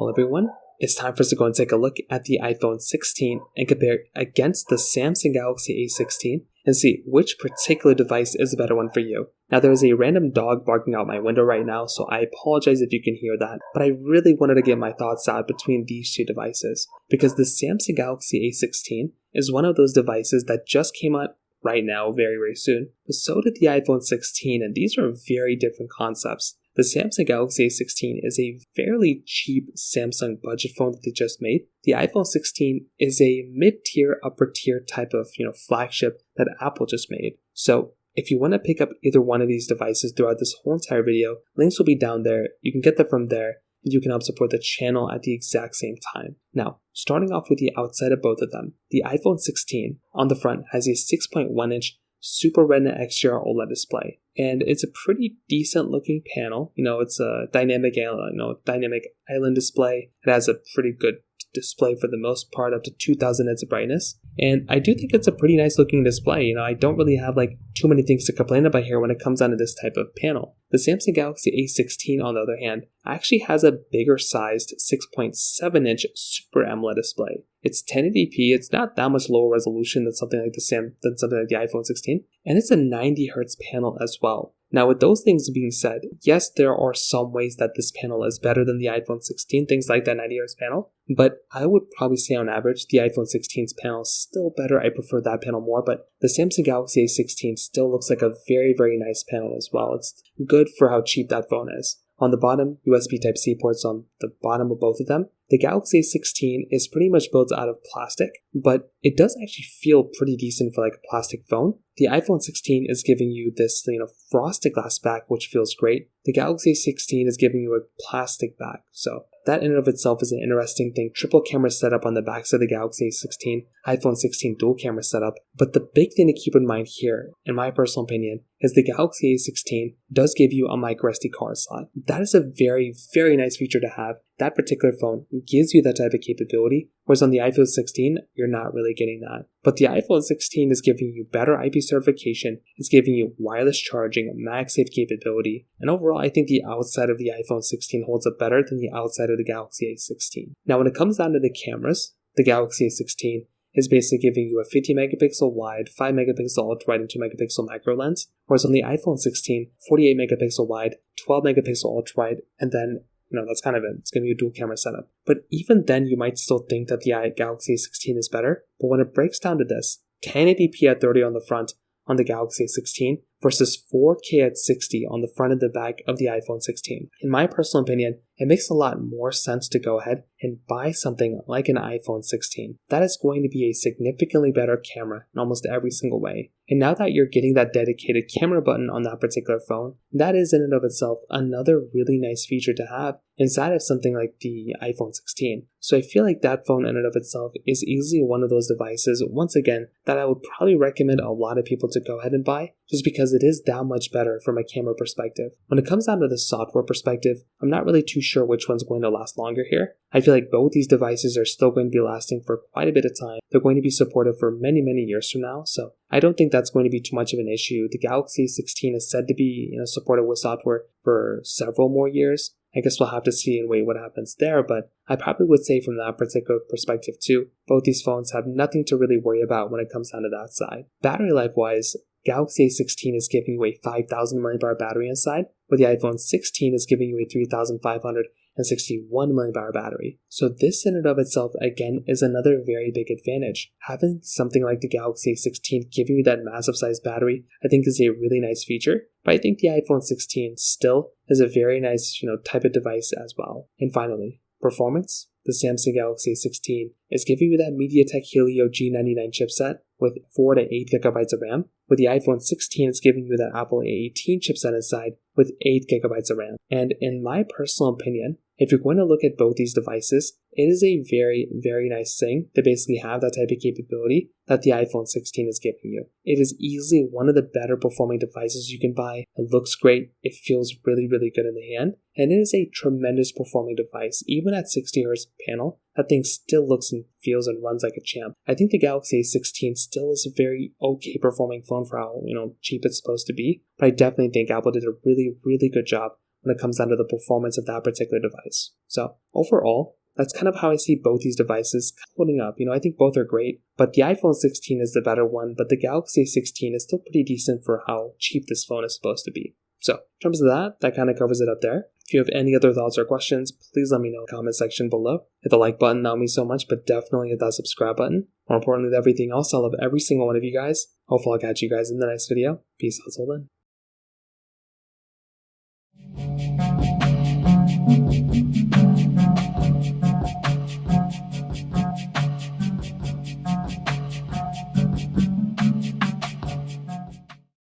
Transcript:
all everyone, it's time for us to go and take a look at the iPhone 16 and compare it against the Samsung Galaxy A16 and see which particular device is the better one for you. Now there is a random dog barking out my window right now, so I apologize if you can hear that, but I really wanted to get my thoughts out between these two devices because the Samsung Galaxy A16 is one of those devices that just came out right now very soon, but so did the iPhone 16, and these are very different concepts. The Samsung Galaxy A16 is a fairly cheap Samsung budget phone that they just made. The iPhone 16 is a mid-tier, upper-tier type of, flagship that Apple just made. So if you want to pick up either one of these devices throughout this whole entire video, links will be down there. You can get them from there, and you can help support the channel at the exact same time. Now, starting off with the outside of both of them, the iPhone 16 on the front has a 6.1-inch Super Retina XDR OLED display, and it's a pretty decent looking panel. It's a dynamic island display. It has a pretty good display for the most part, up to 2000 nits of brightness, and I do think it's a pretty nice looking display. I don't really have too many things to complain about here when it comes down to this type of panel. The Samsung Galaxy A16 on the other hand actually has a bigger sized 6.7-inch Super AMOLED display. It's 1080p, it's not that much lower resolution than something like the iPhone 16, and it's a 90Hz panel as well. Now with those things being said, yes, there are some ways that this panel is better than the iPhone 16, things like that 90Hz panel, but I would probably say on average the iPhone 16's panel is still better. I prefer that panel more, but the Samsung Galaxy A16 still looks like a very nice panel as well. It's good for how cheap that phone is. On the bottom, USB Type-C ports on the bottom of both of them. The Galaxy A16 is pretty much built out of plastic, but it does actually feel pretty decent for a plastic phone. The iPhone 16 is giving you this, frosted glass back, which feels great. The Galaxy A16 is giving you a plastic back, so that in and of itself is an interesting thing. Triple camera setup on the backs of the Galaxy A16, iPhone 16 dual camera setup. But the big thing to keep in mind here, in my personal opinion, is the Galaxy A16 does give you a microSD card slot. That is a very nice feature to have. That particular phone gives you that type of capability, whereas on the iPhone 16, you're not really getting that. But the iPhone 16 is giving you better IP certification, it's giving you wireless charging, MagSafe capability, and overall I think the outside of the iPhone 16 holds up better than the outside of the Galaxy A16. Now when it comes down to the cameras, the Galaxy A16 is basically giving you a 50 megapixel wide, 5 megapixel ultra wide, and 2 megapixel macro lens, whereas on the iPhone 16, 48 megapixel wide, 12 megapixel ultra wide, and then that's kind of it. It's going to be a dual camera setup. But even then, you might still think that the Galaxy A16 is better. But when it breaks down to this, 1080p at 30 on the front on the Galaxy A16 versus 4K at 60 on the front and the back of the iPhone 16. In my personal opinion, it makes a lot more sense to go ahead and buy something like an iPhone 16. That is going to be a significantly better camera in almost every single way. And now that you're getting that dedicated camera button on that particular phone, that is in and of itself another really nice feature to have inside of something like the iPhone 16. So I feel like that phone in and of itself is easily one of those devices, once again, that I would probably recommend a lot of people to go ahead and buy, just because it is that much better from a camera perspective. When it comes down to the software perspective, I'm not really too sure which one's going to last longer here. I feel like both these devices are still going to be lasting for quite a bit of time. They're going to be supported for many years from now, so I don't think that's going to be too much of an issue. The Galaxy 16 is said to be supported with software for several more years. I guess we'll have to see and wait what happens there, but I probably would say from that particular perspective too, both these phones have nothing to really worry about when it comes down to that side. Battery life wise, Galaxy A16 is giving you a 5000 mAh battery inside, where the iPhone 16 is giving you a 3561 mAh battery. So this in and of itself again is another very big advantage. Having something like the Galaxy A16 giving you that massive size battery I think is a really nice feature, but I think the iPhone 16 still is a very nice type of device as well. And finally, performance. The Samsung Galaxy A16 is giving you that MediaTek Helio G99 chipset with 4 to 8 gigabytes of RAM. With the iPhone 16, it's giving you that Apple A18 chipset inside with 8 gigabytes of RAM. And in my personal opinion, if you're going to look at both these devices, it is a very nice thing to basically have that type of capability that the iPhone 16 is giving you. It is easily one of the better performing devices you can buy. It looks great. It feels really good in the hand. And it is a tremendous performing device. Even at 60Hz panel, that thing still looks and feels and runs like a champ. I think the Galaxy A16 still is a very okay performing phone for how cheap it's supposed to be. But I definitely think Apple did a really good job when it comes down to the performance of that particular device. So overall, that's kind of how I see both these devices holding up. I think both are great, but the iPhone 16 is the better one, but the Galaxy A16 is still pretty decent for how cheap this phone is supposed to be. So, in terms of that kind of covers it up there. If you have any other thoughts or questions, please let me know in the comment section below. Hit the like button, that would mean so much, but definitely hit that subscribe button. More importantly than everything else, I love every single one of you guys. Hopefully I'll catch you guys in the next video. Peace out till then.